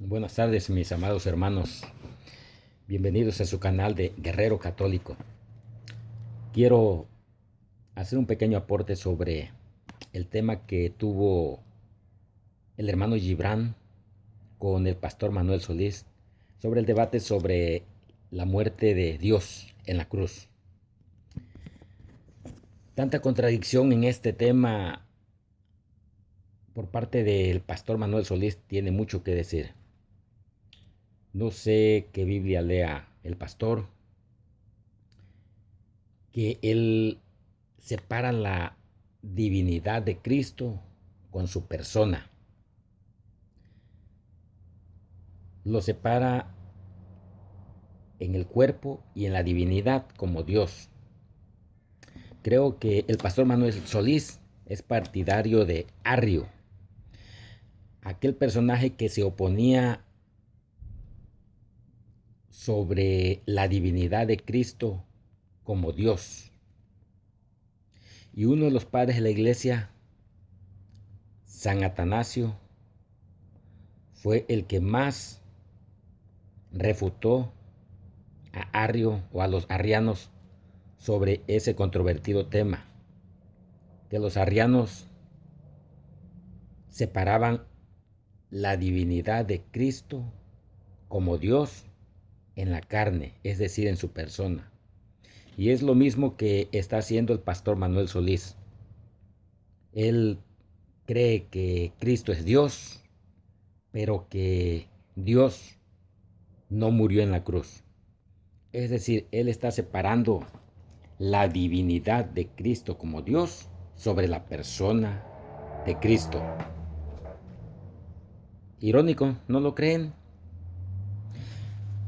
Buenas tardes, mis amados hermanos. Bienvenidos a su canal de Guerrero Católico. Quiero hacer un pequeño aporte sobre el tema que tuvo el hermano Gibran con el pastor Manuel Solís sobre el debate sobre la muerte de Dios en la cruz. Tanta contradicción en este tema por parte del pastor Manuel Solís tiene mucho que decir. No sé qué Biblia lea el pastor, que él separa la divinidad de Cristo con su persona. Lo separa en el cuerpo y en la divinidad como Dios. Creo que el pastor Manuel Solís es partidario de Arrio, aquel personaje que se oponía sobre la divinidad de Cristo como Dios. Y uno de los padres de la iglesia, San Atanasio, fue el que más refutó a Arrio o a los arrianos sobre ese controvertido tema, que los arrianos separaban la divinidad de Cristo como Dios en la carne, es decir, en su persona. Y es lo mismo que está haciendo el pastor Manuel Solís. Él cree que Cristo es Dios, pero que Dios no murió en la cruz. Es decir, él está separando la divinidad de Cristo como Dios sobre la persona de Cristo. Irónico, ¿no lo creen?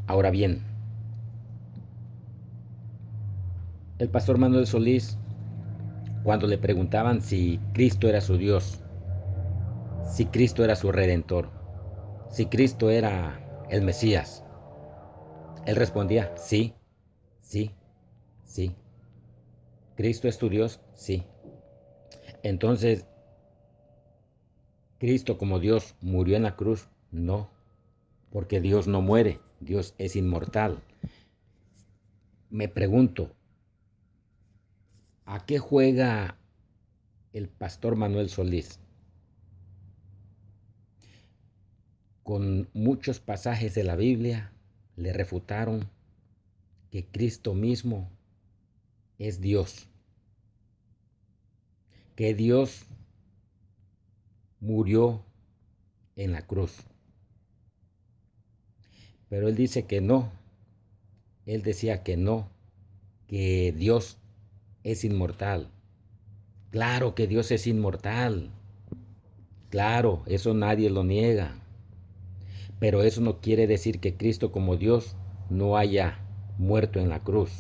Ahora bien, el pastor Manuel Solís, cuando le preguntaban si Cristo era su Dios, si Cristo era su Redentor, si Cristo era el Mesías, él respondía, sí, sí, sí. ¿Cristo es tu Dios? Sí. Entonces, ¿Cristo como Dios murió en la cruz? No, porque Dios no muere, Dios es inmortal. Me pregunto, ¿a qué juega el pastor Manuel Solís? Con muchos pasajes de la Biblia le refutaron que Cristo mismo es Dios, que Dios murió en la cruz. Pero él dice que no, él decía que no, que Dios es inmortal. Claro que Dios es inmortal, claro, eso nadie lo niega, pero eso no quiere decir que Cristo como Dios no haya muerto en la cruz.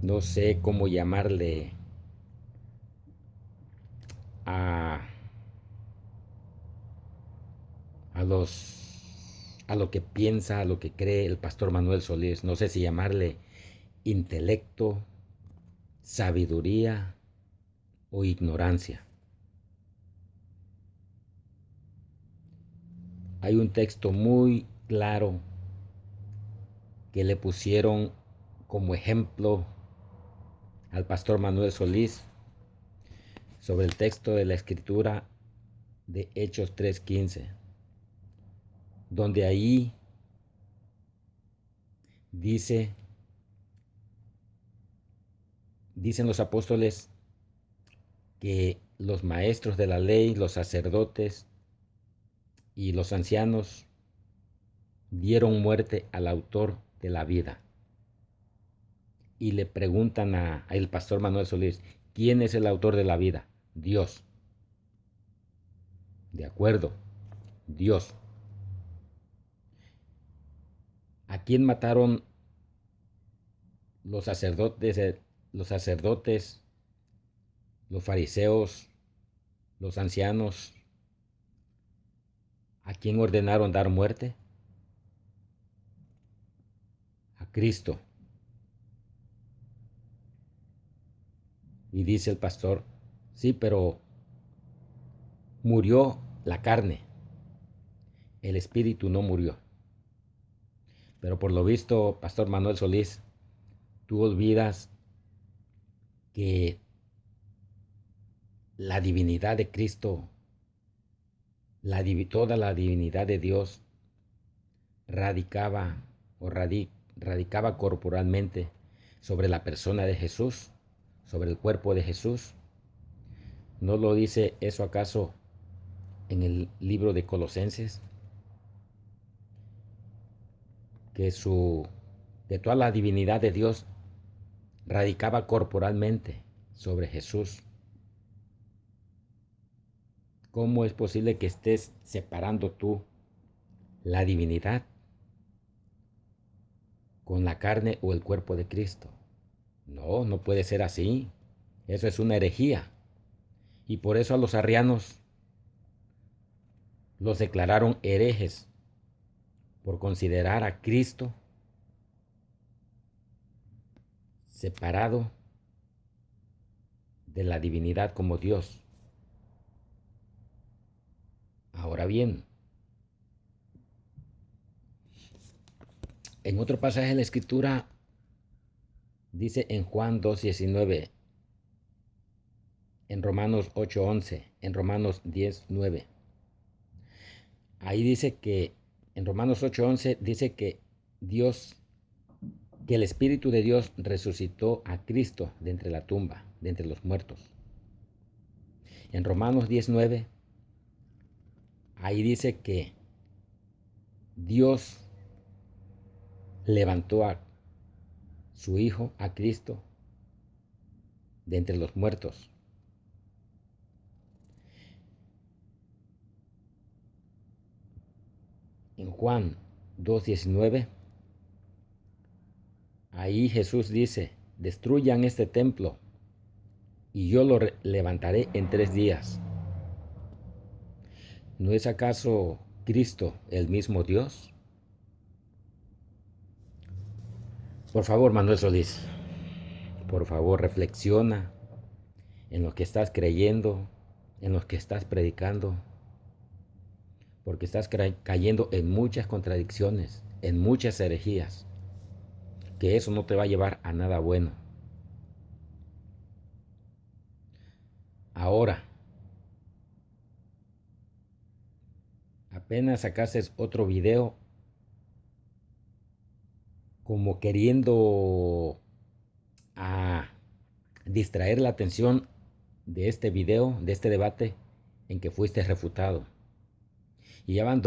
No sé cómo llamarle a, a lo que piensa, a lo que cree el pastor Manuel Solís. No sé si llamarle intelecto, sabiduría o ignorancia. Hay un texto muy claro que le pusieron como ejemplo al pastor Manuel Solís sobre el texto de la escritura de Hechos 3:15, donde ahí dice, dicen los apóstoles que los maestros de la ley, los sacerdotes y los ancianos dieron muerte al autor de la vida. Y le preguntan a el pastor Manuel Solís, ¿quién es el autor de la vida? Dios. De acuerdo, Dios. ¿A quién mataron los sacerdotes, los sacerdotes, los fariseos, los ancianos? ¿A quién ordenaron dar muerte? A Cristo. Y dice el pastor, sí, pero Murió la carne, el espíritu no murió. Pero por lo visto, Pastor Manuel Solís, tú olvidas que la divinidad de Cristo, toda la divinidad de Dios radicaba radicaba corporalmente sobre la persona de Jesús, sobre el cuerpo de Jesús. ¿No lo dice eso acaso en el libro de Colosenses? Que de toda la divinidad de Dios radicaba corporalmente sobre Jesús. ¿Cómo es posible que estés separando tú la divinidad con la carne o el cuerpo de Cristo? No, no puede ser así. Eso es una herejía. Y por eso a los arrianos los declararon herejes por considerar a Cristo separado de la divinidad como Dios. Ahora bien, en otro pasaje de la Escritura dice en Juan 2:19, en Romanos 8:11, en Romanos 10:9. Ahí dice que, en Romanos 8:11 dice que Dios, que el Espíritu de Dios resucitó a Cristo de entre la tumba, de entre los muertos. En Romanos 10:9, ahí dice que Dios levantó a su Hijo, a Cristo, de entre los muertos. En Juan 2:19, ahí Jesús dice, destruyan este templo y yo lo levantaré en 3 días. ¿No es acaso Cristo el mismo Dios? Por favor, Manuel Solís, por favor, reflexiona en lo que estás creyendo, en lo que estás predicando, porque estás cayendo en muchas contradicciones, en muchas herejías, que eso no te va a llevar a nada bueno. Ahora, apenas sacaste otro video como queriendo a distraer la atención de este video, de este debate en que fuiste refutado. Y ya van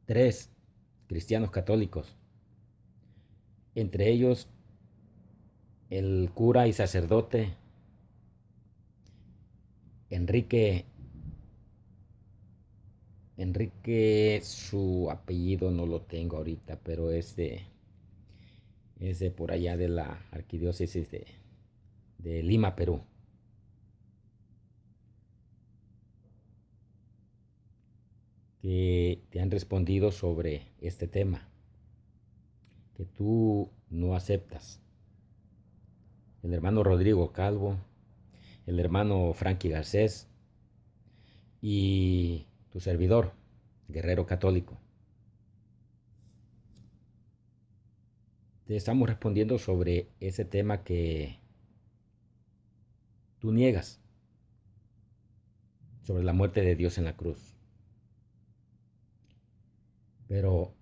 3 cristianos católicos, entre ellos el cura y sacerdote Enrique, su apellido no lo tengo ahorita, pero es de por allá de la arquidiócesis de Lima, Perú. Que te han respondido sobre este tema, que tú no aceptas. El hermano Rodrigo Calvo, el hermano Frankie Garcés y tu servidor, guerrero católico. Te estamos respondiendo sobre ese tema que tú niegas, sobre la muerte de Dios en la cruz. Pero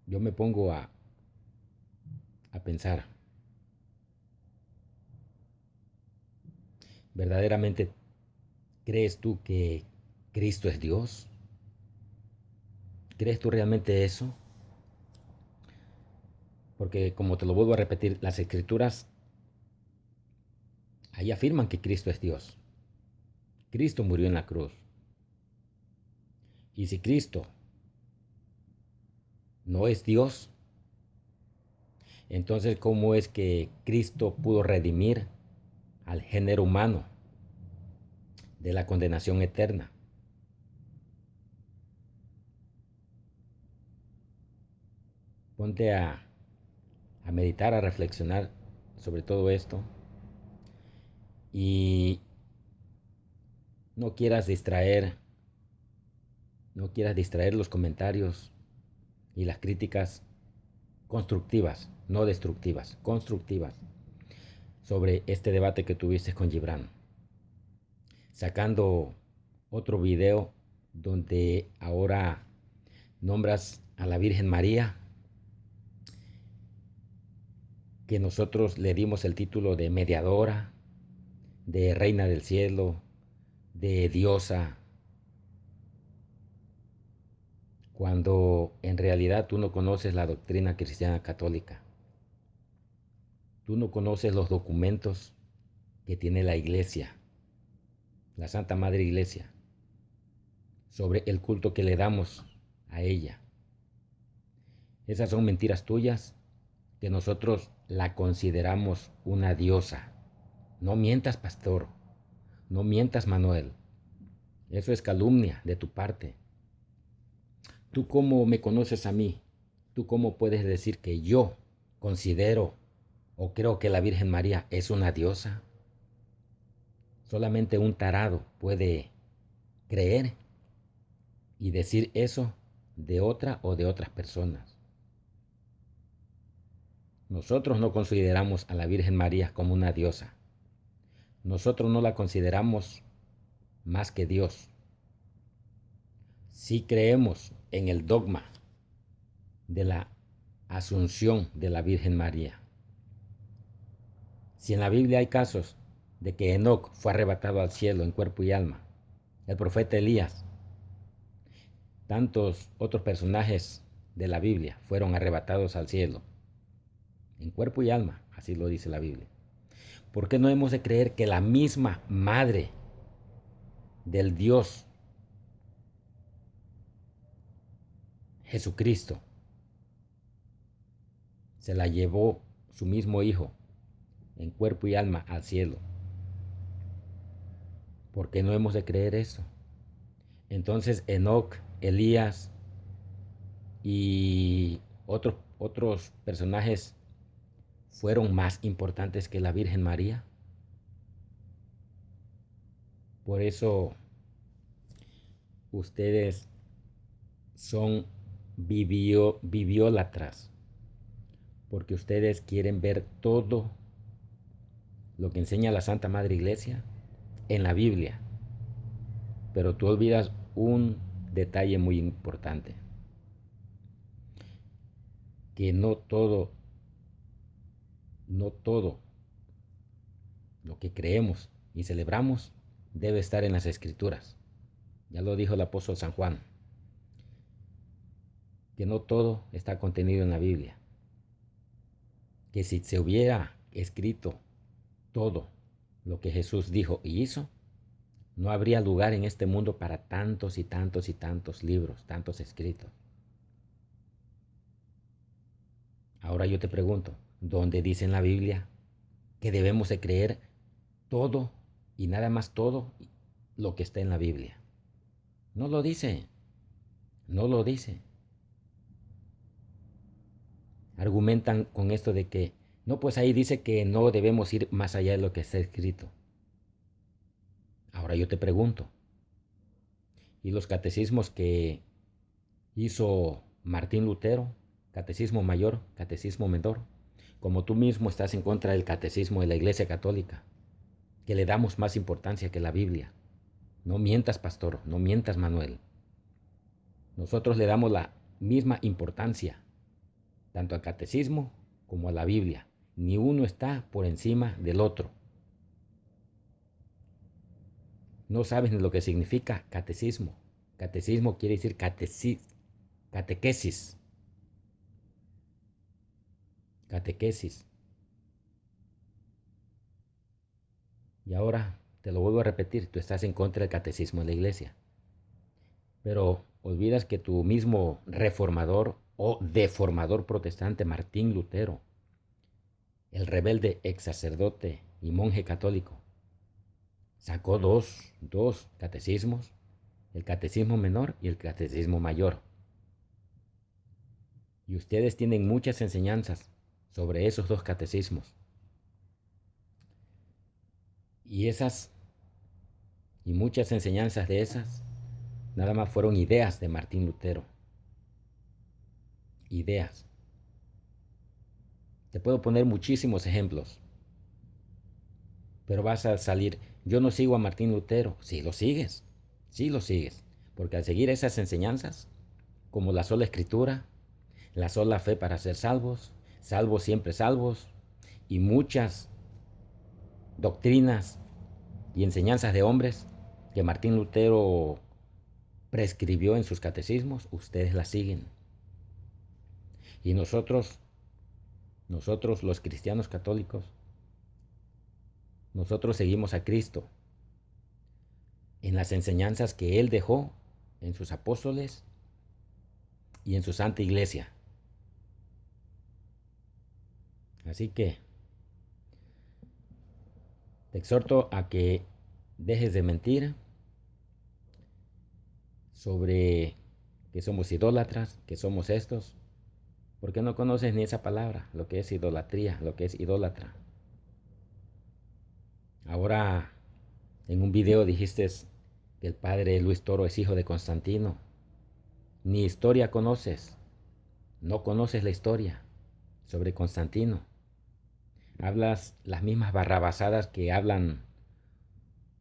yo me pongo a pensar, ¿verdaderamente crees tú que Cristo es Dios? ¿Crees tú realmente eso? Porque como te lo vuelvo a repetir, las escrituras ahí afirman que Cristo es Dios. Cristo murió en la cruz. Y si Cristo no es Dios, entonces ¿cómo es que Cristo pudo redimir al género humano de la condenación eterna? Ponte a meditar, a reflexionar sobre todo esto Y no quieras distraer, no quieras distraer los comentarios y las críticas constructivas, no destructivas, constructivas, sobre este debate que tuviste con Gibran, sacando otro video donde ahora nombras a la Virgen María, que nosotros le dimos el título de mediadora, de reina del cielo, de diosa, cuando en realidad tú no conoces la doctrina cristiana católica. Tú no conoces los documentos que tiene la Iglesia, la Santa Madre Iglesia, sobre el culto que le damos a ella. Esas son mentiras tuyas, que nosotros la consideramos una diosa. No mientas, pastor. No mientas, Manuel. Eso es calumnia de tu parte. ¿Tú cómo me conoces a mí? ¿Tú cómo puedes decir que yo considero o creo que la Virgen María es una diosa? Solamente un tarado puede creer y decir eso de otra o de otras personas. Nosotros no consideramos a la Virgen María como una diosa. Nosotros no la consideramos más que Dios. Sí creemos en el dogma de la asunción de la Virgen María. Si en la Biblia hay casos de que Enoc fue arrebatado al cielo en cuerpo y alma, el profeta Elías, tantos otros personajes de la Biblia fueron arrebatados al cielo en cuerpo y alma, así lo dice la Biblia. ¿Por qué no hemos de creer que la misma madre del Dios Jesucristo se la llevó su mismo Hijo en cuerpo y alma al cielo? ¿Por qué no hemos de creer eso? Entonces Enoc, Elías y otros personajes fueron más importantes que la Virgen María. Por eso ustedes son viviólatras, porque ustedes quieren ver todo lo que enseña la Santa Madre Iglesia en la Biblia, pero tú olvidas un detalle muy importante, que no todo lo que creemos y celebramos debe estar en las Escrituras. Ya lo dijo el apóstol San Juan, que no todo está contenido en la Biblia, que si se hubiera escrito todo lo que Jesús dijo y hizo, no habría lugar en este mundo para tantos y tantos y tantos libros, tantos escritos. Ahora yo te pregunto, ¿dónde dice en la Biblia que debemos de creer todo y nada más todo lo que está en la Biblia? No lo dice, no lo dice. Argumentan con esto de que, no, pues ahí dice que no debemos ir más allá de lo que está escrito. Ahora yo te pregunto, ¿y los catecismos que hizo Martín Lutero, catecismo mayor, catecismo menor, como tú mismo estás en contra del catecismo de la Iglesia Católica, que le damos más importancia que la Biblia? No mientas, pastor, no mientas, Manuel. Nosotros le damos la misma importancia, tanto al catecismo como a la Biblia. Ni uno está por encima del otro. No sabes ni lo que significa catecismo. Catecismo quiere decir catequesis. Catequesis. Y ahora te lo vuelvo a repetir, tú estás en contra del catecismo de la Iglesia. Pero olvidas que tu mismo reformador o deformador protestante, Martín Lutero, el rebelde ex sacerdote y monje católico, sacó dos catecismos, el catecismo menor y el catecismo mayor. Y ustedes tienen muchas enseñanzas sobre esos dos catecismos. Y esas, y muchas enseñanzas de esas, nada más fueron ideas de Martín Lutero. Ideas. Te puedo poner muchísimos ejemplos, pero vas a salir, yo no sigo a Martín Lutero. Sí lo sigues, porque al seguir esas enseñanzas, como la sola escritura, la sola fe para ser salvos, salvos siempre salvos, y muchas doctrinas y enseñanzas de hombres que Martín Lutero prescribió en sus catecismos, ustedes las siguen. Y nosotros los cristianos católicos, nosotros seguimos a Cristo en las enseñanzas que Él dejó en sus apóstoles y en su Santa Iglesia. Así que te exhorto a que dejes de mentir sobre que somos idólatras, que somos estos, porque no conoces ni esa palabra, lo que es idolatría, lo que es idólatra. Ahora, en un video dijiste que el padre Luis Toro es hijo de Constantino. Ni historia conoces, no conoces la historia sobre Constantino. Hablas las mismas barrabasadas que hablan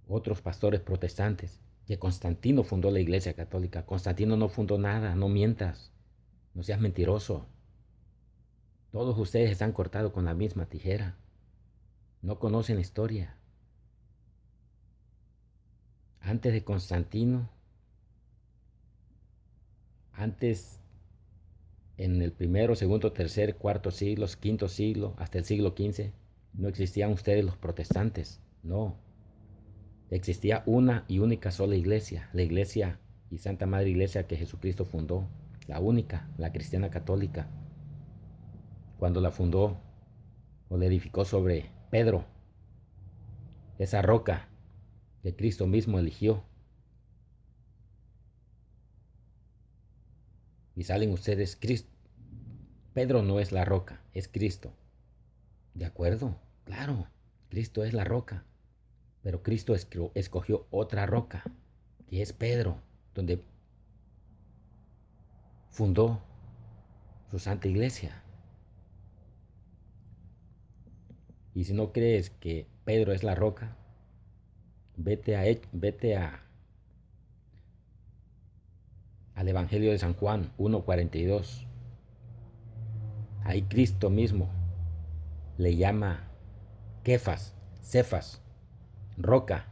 otros pastores protestantes, que Constantino fundó la Iglesia Católica. Constantino no fundó nada, no mientas, no seas mentiroso. Todos ustedes están cortados con la misma tijera. No conocen la historia. Antes de Constantino, antes en el primero, segundo, tercer, cuarto siglo, quinto siglo, hasta el siglo XV, no existían ustedes los protestantes, no. Existía una y única sola iglesia, la iglesia y Santa Madre Iglesia que Jesucristo fundó, la única, la cristiana católica. Cuando la fundó o la edificó sobre Pedro, esa roca que Cristo mismo eligió. Y salen ustedes, Pedro no es la roca, es Cristo. ¿De acuerdo? Claro, Cristo es la roca. Pero Cristo escogió otra roca, que es Pedro, donde fundó su Santa Iglesia. Y si no crees que Pedro es la roca, vete al Evangelio de San Juan 1:42. Ahí Cristo mismo le llama Kefas, Cefas, roca,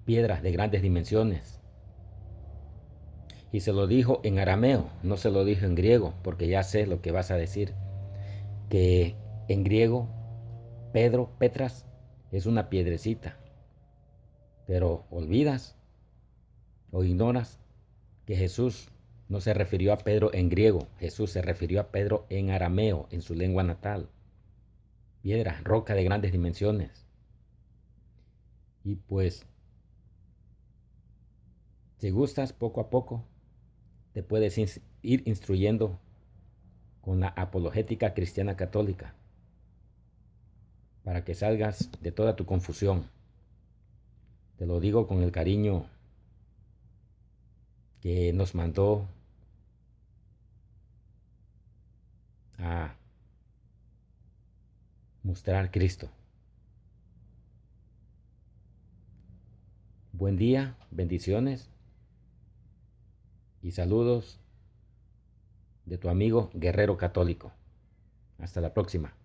piedras de grandes dimensiones. Y se lo dijo en arameo, no se lo dijo en griego, porque ya sé lo que vas a decir, que en griego Petras, es una piedrecita. Pero olvidas o ignoras que Jesús no se refirió a Pedro en griego, Jesús se refirió a Pedro en arameo, en su lengua natal. Piedra, roca de grandes dimensiones. Y pues, si gustas, poco a poco, te puedes ir instruyendo con la apologética cristiana católica para que salgas de toda tu confusión. Te lo digo con el cariño que nos mandó a mostrar Cristo. Buen día, bendiciones y saludos de tu amigo Guerrero Católico. Hasta la próxima.